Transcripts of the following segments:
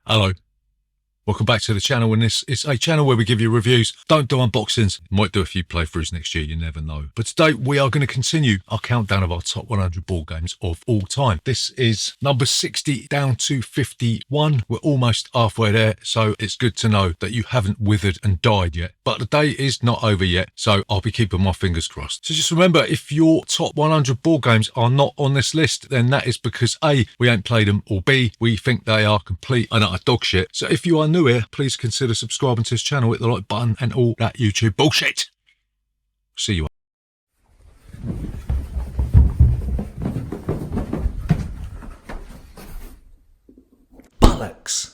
Hello, welcome back to the channel, and this is a channel where we give you reviews, don't do unboxings. Might do a few playthroughs next year, you never know. But today we are going to continue our countdown of our top 100 board games of all time. This is number 60 down to 51. We're almost halfway there, so it's good to know that you haven't withered and died yet. But the day is not over yet, so I'll be keeping my fingers crossed. So just remember, if your top 100 board games are not on this list, then that is because A, we ain't played them, or B, we think they are complete and utter dog shit. So if you are new here, please consider subscribing to this channel, hit the like button and all that YouTube bullshit. See you. Bollocks.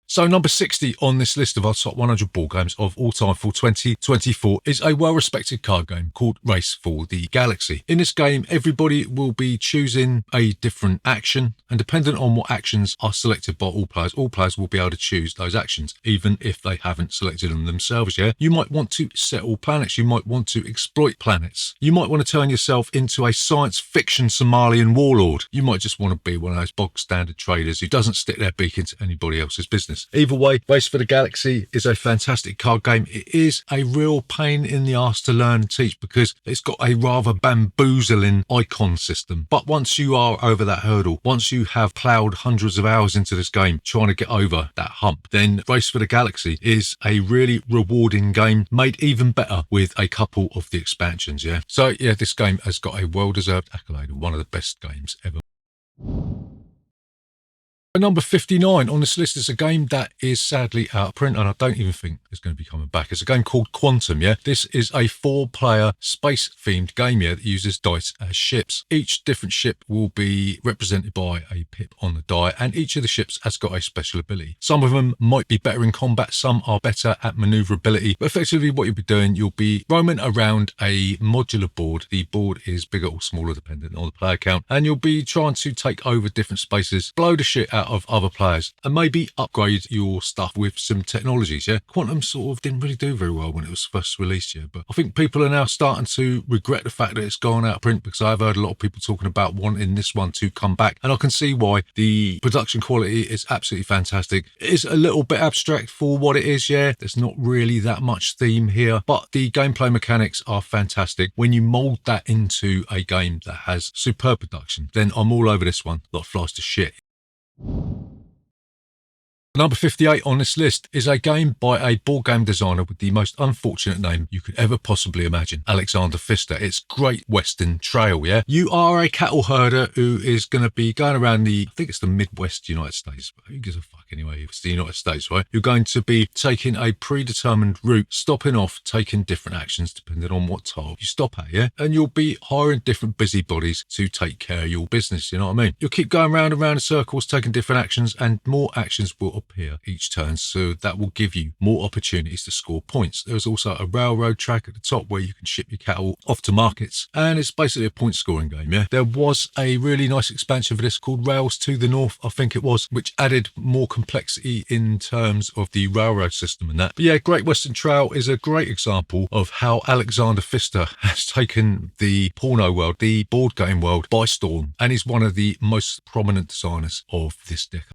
So number 60 on this list of our top 100 board games of all time for 2024 is a well-respected card game called Race for the Galaxy. In this game, everybody will be choosing a different action, and dependent on what actions are selected by all players will be able to choose those actions, even if they haven't selected them themselves yet. You might want to settle planets, you might want to exploit planets, you might want to turn yourself into a science fiction Somalian warlord, you might just want to be one of those bog standard traders who doesn't stick their beak into anybody else's business. Either way, Race for the Galaxy is a fantastic card game. It is a real pain in the arse to learn and teach because it's got a rather bamboozling icon system. But once you are over that hurdle, once you have ploughed hundreds of hours into this game trying to get over that hump, then Race for the Galaxy is a really rewarding game, made even better with a couple of the expansions, yeah? So yeah, this game has got a well-deserved accolade of one of the best games ever. Number 59 on this list is a game that is sadly out of print, and I don't even think it's going to be coming back. It's a game called Quantum, yeah? This is a 4-player space-themed game, yeah, that uses dice as ships. Each different ship will be represented by a pip on the die, and each of the ships has got a special ability. Some of them might be better in combat, some are better at maneuverability, but effectively what you'll be doing, you'll be roaming around a modular board. The board is bigger or smaller depending on the player count, and you'll be trying to take over different spaces, blow the shit out of other players, and maybe upgrade your stuff with some technologies, yeah? Quantum sort of didn't really do very well when it was first released, yeah, but I think people are now starting to regret the fact that it's gone out of print, because I've heard a lot of people talking about wanting this one to come back, and I can see why. The production quality is absolutely fantastic. It is a little bit abstract for what it is, yeah? There's not really that much theme here, but the gameplay mechanics are fantastic. When you mould that into a game that has superb production, then I'm all over this one like flies to shit. Number 58 on this list is a game by a board game designer with the most unfortunate name you could ever possibly imagine, Alexander Pfister. It's Great Western Trail, yeah? You are a cattle herder who is going to be going around I think it's the Midwest United States. Who gives a fuck anyway? It's the United States, right? You're going to be taking a predetermined route, stopping off, taking different actions depending on what tile you stop at, yeah? And you'll be hiring different busybodies to take care of your business, you know what I mean? You'll keep going round and round in circles, taking different actions, and more actions will appear each turn, so that will give you more opportunities to score points. There's also a railroad track at the top where you can ship your cattle off to markets, and it's basically a point scoring game, yeah? There was a really nice expansion for this called Rails to the North, I think it was, which added more complexity in terms of the railroad system and that. But yeah, Great Western Trail is a great example of how Alexander Pfister has taken the porno world, the board game world, by storm, and he's one of the most prominent designers of this decade.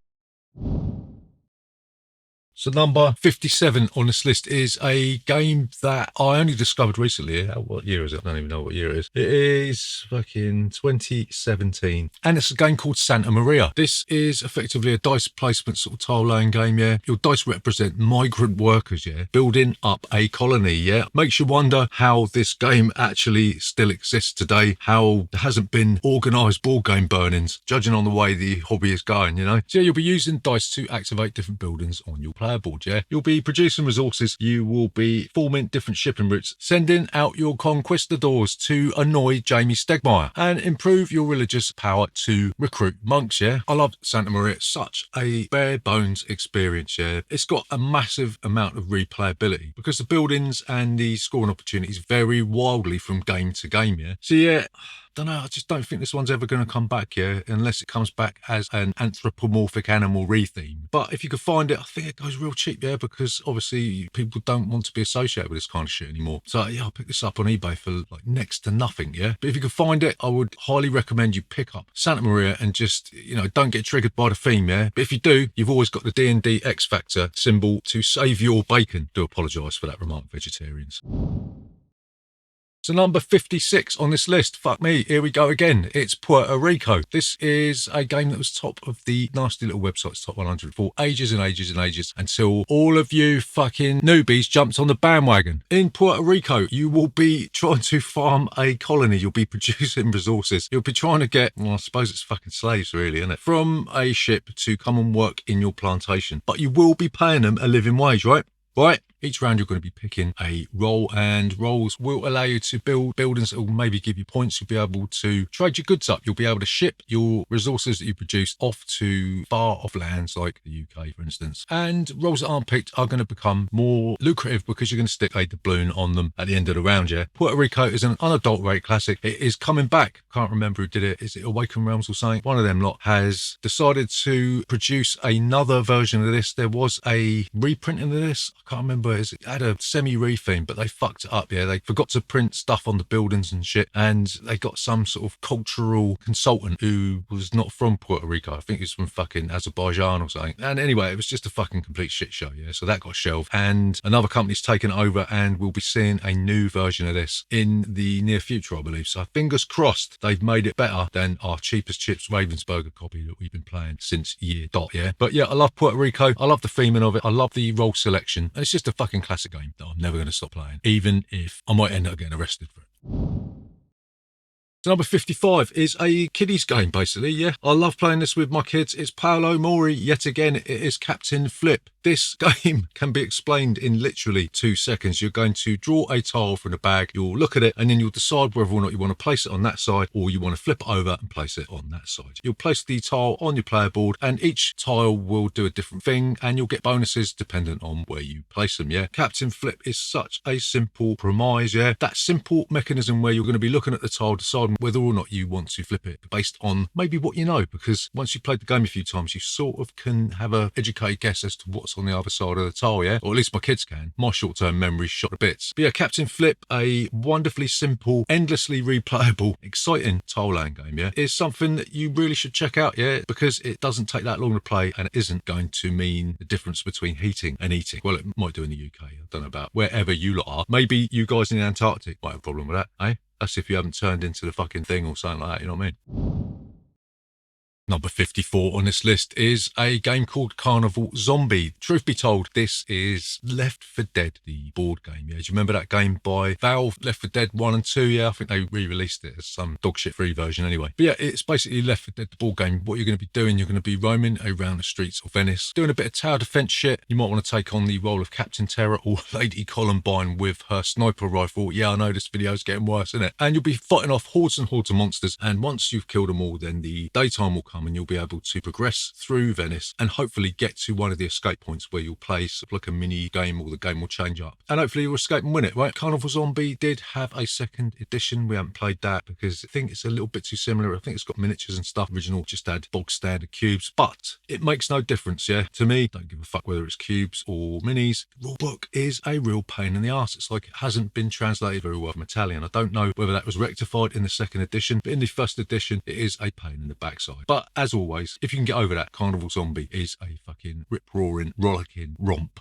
So number 57 on this list is a game that I only discovered recently. What year is it? I don't even know what year it is. It is fucking 2017. And it's a game called Santa Maria. This is effectively a dice placement sort of tile laying game, yeah? Your dice represent migrant workers, yeah? Building up a colony, yeah? Makes you wonder how this game actually still exists today, how there hasn't been organised board game burnings, judging on the way the hobby is going, you know? So yeah, you'll be using dice to activate different buildings on your player board, yeah? You'll be producing resources, you will be forming different shipping routes, sending out your conquistadors to annoy Jamie Stegmaier, and improve your religious power to recruit monks, yeah? I love Santa Maria. It's such a bare bones experience, yeah? It's got a massive amount of replayability because the buildings and the scoring opportunities vary wildly from game to game, yeah? So yeah, don't know, I just don't think this one's ever going to come back, yeah, unless it comes back as an anthropomorphic animal re-theme. But if you could find it, I think it goes real cheap, yeah, because obviously people don't want to be associated with this kind of shit anymore. So yeah, I'll pick this up on eBay for like next to nothing, yeah. But if you could find it, I would highly recommend you pick up Santa Maria and just, you know, don't get triggered by the theme, yeah. But if you do, you've always got the D&D X Factor symbol to save your bacon. Do apologise for that remark, vegetarians. So number 56 on this list, fuck me, here we go again. It's Puerto Rico. This is a game that was top of the nasty little website's top 100 for ages and ages and ages until all of you fucking newbies jumped on the bandwagon. In Puerto Rico, you will be trying to farm a colony. You'll be producing resources. You'll be trying to get, well, I suppose it's fucking slaves really, isn't it? From a ship to come and work in your plantation. But you will be paying them a living wage, right? Right. Each round you're going to be picking a role, and roles will allow you to build buildings that will maybe give you points. You'll be able to trade your goods up. You'll be able to ship your resources that you produce off to far off lands like the UK, for instance. And roles that aren't picked are going to become more lucrative because you're going to stick a doubloon on them at the end of the round, yeah? Puerto Rico is an unadulterated classic. It is coming back. Can't remember who did it. Is it Awaken Realms or something? One of them lot has decided to produce another version of this. There was a reprinting of this. I can't remember. It had a semi-re-theme, but they fucked it up, yeah. They forgot to print stuff on the buildings and shit, and they got some sort of cultural consultant who was not from Puerto Rico. I think he was from fucking Azerbaijan or something. And anyway, it was just a fucking complete shit show, yeah. So that got shelved, and another company's taken over, and we'll be seeing a new version of this in the near future, I believe. So fingers crossed they've made it better than our cheapest chips Ravensburger copy that we've been playing since year dot, yeah. But yeah, I love Puerto Rico. I love the theming of it. I love the role selection. And it's just a fucking classic game that I'm never going to stop playing, even if I might end up getting arrested for it. So number 55 is a kiddies game, basically, yeah. I love playing this with my kids. It's Paolo Mori. Yet again, it is Captain Flip. This game can be explained in literally 2 seconds. You're going to draw a tile from the bag, you'll look at it, and then you'll decide whether or not you want to place it on that side or you want to flip it over and place it on that side. You'll place the tile on your player board, and each tile will do a different thing, and you'll get bonuses dependent on where you place them, yeah. Captain Flip is such a simple premise, yeah. That simple mechanism where you're going to be looking at the tile, deciding whether or not you want to flip it based on maybe what you know, because once you've played the game a few times, you sort of can have a educated guess as to what's on the other side of the tile, yeah? Or at least my kids can. My short-term memory's shot to bits. But yeah, Captain Flip, a wonderfully simple, endlessly replayable, exciting tile laying game, yeah? Is something that you really should check out, yeah? Because it doesn't take that long to play, and it isn't going to mean the difference between heating and eating. Well, it might do in the UK. I don't know about wherever you lot are. Maybe you guys in the Antarctic might have a problem with that, eh? That's if you haven't turned into the fucking thing or something like that, you know what I mean? Number 54 on this list is a game called Carnival Zombie. Truth be told, this is Left 4 Dead, the board game. Yeah, do you remember that game by Valve, Left 4 Dead 1 and 2? Yeah, I think they re-released it as some dogshit free version anyway. But yeah, it's basically Left 4 Dead, the board game. What you're going to be doing, you're going to be roaming around the streets of Venice, doing a bit of tower defense shit. You might want to take on the role of Captain Terror or Lady Columbine with her sniper rifle. Yeah, I know this video's getting worse, isn't it? And you'll be fighting off hordes and hordes of monsters. And once you've killed them all, then the daytime will come and you'll be able to progress through Venice and hopefully get to one of the escape points where you'll play sort of like a mini game, or the game will change up. And hopefully you'll escape and win it, right? Carnival Zombie did have a second edition. We haven't played that because I think it's a little bit too similar. I think it's got miniatures and stuff. Original just had bog standard cubes, but it makes no difference, yeah? To me, don't give a fuck whether it's cubes or minis. The rulebook is a real pain in the arse. It's like it hasn't been translated very well from Italian. I don't know whether that was rectified in the second edition, but in the first edition, it is a pain in the backside. But as always, if you can get over that, Carnival Zombie is a fucking rip-roaring, rollicking romp.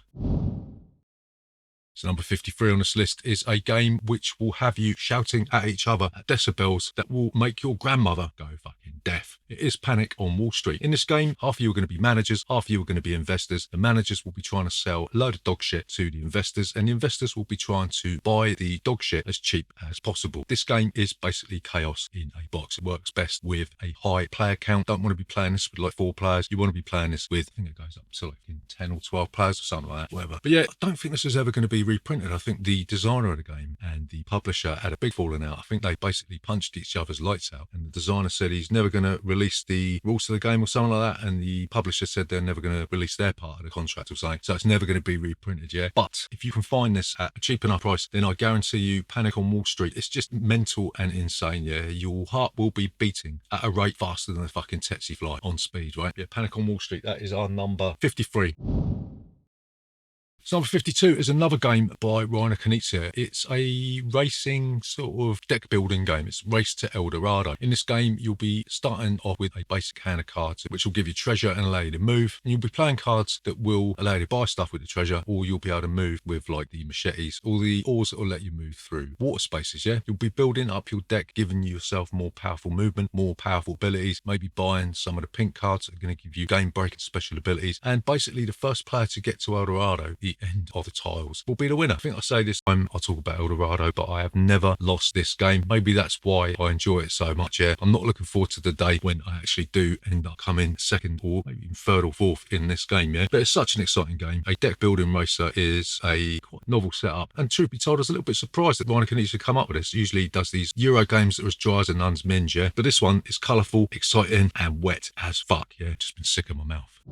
So number 53 on this list is a game which will have you shouting at each other at decibels that will make your grandmother go fucking deaf. It is Panic on Wall Street. In this game, half of you are going to be managers, half of you are going to be investors. The managers will be trying to sell a load of dog shit to the investors, and the investors will be trying to buy the dog shit as cheap as possible. This game is basically chaos in a box. It works best with a high player count. Don't want to be playing this with like 4 players. You want to be playing this with, I think it goes up to like 10 or 12 players or something like that, whatever. But yeah, I don't think this is ever going to be reprinted. I think the designer of the game and the publisher had a big falling out. I think they basically punched each other's lights out, and the designer said he's never going to release the rules of the game or something like that, and the publisher said they're never going to release their part of the contract or something, so it's never going to be reprinted. Yeah, but if you can find this at a cheap enough price, then I guarantee you Panic on Wall Street, it's just mental and insane. Yeah, your heart will be beating at a rate faster than a fucking tsetse fly on speed, right? Yeah, Panic on Wall Street, that is our number 53. So number 52 is another game by Rainer Knizia. It's a racing sort of deck building game. It's Race to El Dorado. In this game, you'll be starting off with a basic hand of cards, which will give you treasure and allow you to move. And you'll be playing cards that will allow you to buy stuff with the treasure, or you'll be able to move with like the machetes or the oars that will let you move through water spaces. Yeah, you'll be building up your deck, giving yourself more powerful movement, more powerful abilities, maybe buying some of the pink cards that are going to give you game breaking special abilities. And basically, the first player to get to El Dorado, the end of the tiles, will be the winner. I think I say this time I talk about El Dorado, but I have never lost this game. Maybe that's why I enjoy it so much. Yeah, I'm not looking forward to the day when I actually do end up coming second or maybe even third or fourth in this game. Yeah, but it's such an exciting game. A deck building racer is a quite novel setup, and truth be told, I was a little bit surprised that Rainer Knizia come up with this. Usually he does these Euro games that are as dry as a nun's minge. Yeah, but this one is colourful, exciting, and wet as fuck. Yeah, just been sick in my mouth.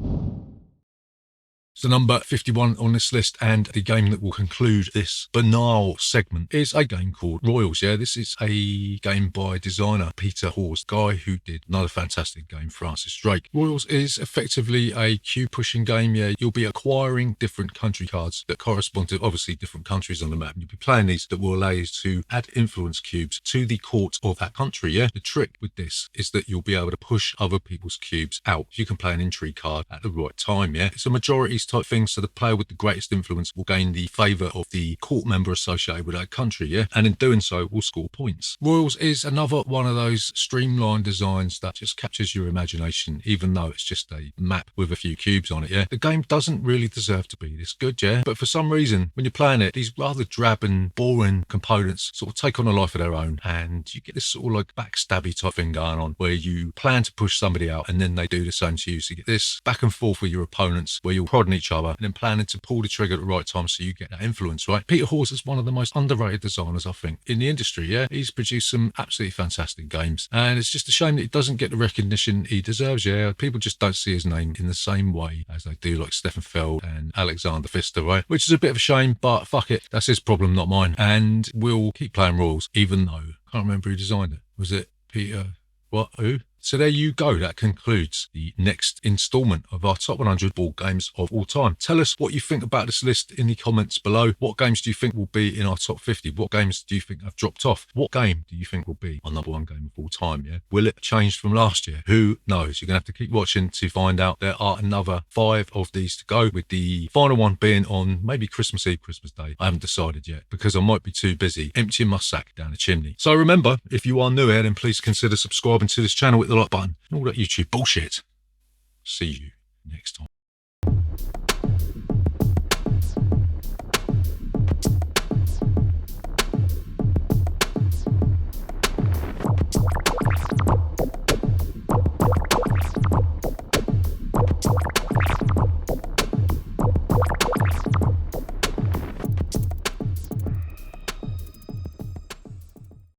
So number 51 on this list, and the game that will conclude this banal segment, is a game called Royals. Yeah, this is a game by designer Peter Horst, guy who did another fantastic game, Francis Drake. Royals is effectively a cube pushing game. Yeah, you'll be acquiring different country cards that correspond to obviously different countries on the map. You'll be playing these that will allow you to add influence cubes to the court of that country. Yeah, the trick with this is that you'll be able to push other people's cubes out. You can play an intrigue card at the right time. Yeah, it's a majority type thing, so the player with the greatest influence will gain the favour of the court member associated with that country, yeah, and in doing so will score points. Royals is another one of those streamlined designs that just captures your imagination, even though it's just a map with a few cubes on it. Yeah, the game doesn't really deserve to be this good, yeah, but for some reason when you're playing it, these rather drab and boring components sort of take on a life of their own, and you get this sort of like backstabby type thing going on where you plan to push somebody out and then they do the same to you. So you get this back and forth with your opponents where you're prodding each other and then planning to pull the trigger at the right time so you get that influence, right? Peter Horst is one of the most underrated designers, I think, in the industry, yeah? He's produced some absolutely fantastic games, and it's just a shame that he doesn't get the recognition he deserves, yeah? People just don't see his name in the same way as they do like Stefan Feld and Alexander Pfister, right? Which is a bit of a shame, but fuck it, that's his problem, not mine. And we'll keep playing Royals, even though I can't remember who designed it. Was it Peter? What? Who? So there you go. That concludes the next instalment of our top 100 board games of all time. Tell us what you think about this list in the comments below. What games do you think will be in our top 50? What games do you think have dropped off? What game do you think will be our number one game of all time? Yeah, will it change from last year? Who knows? You're gonna have to keep watching to find out. There are another 5 of these to go, with the final one being on maybe Christmas Eve, Christmas Day. I haven't decided yet because I might be too busy emptying my sack down the chimney. So remember, if you are new here, then please consider subscribing to this channel with the like button and all that YouTube bullshit. See you next time.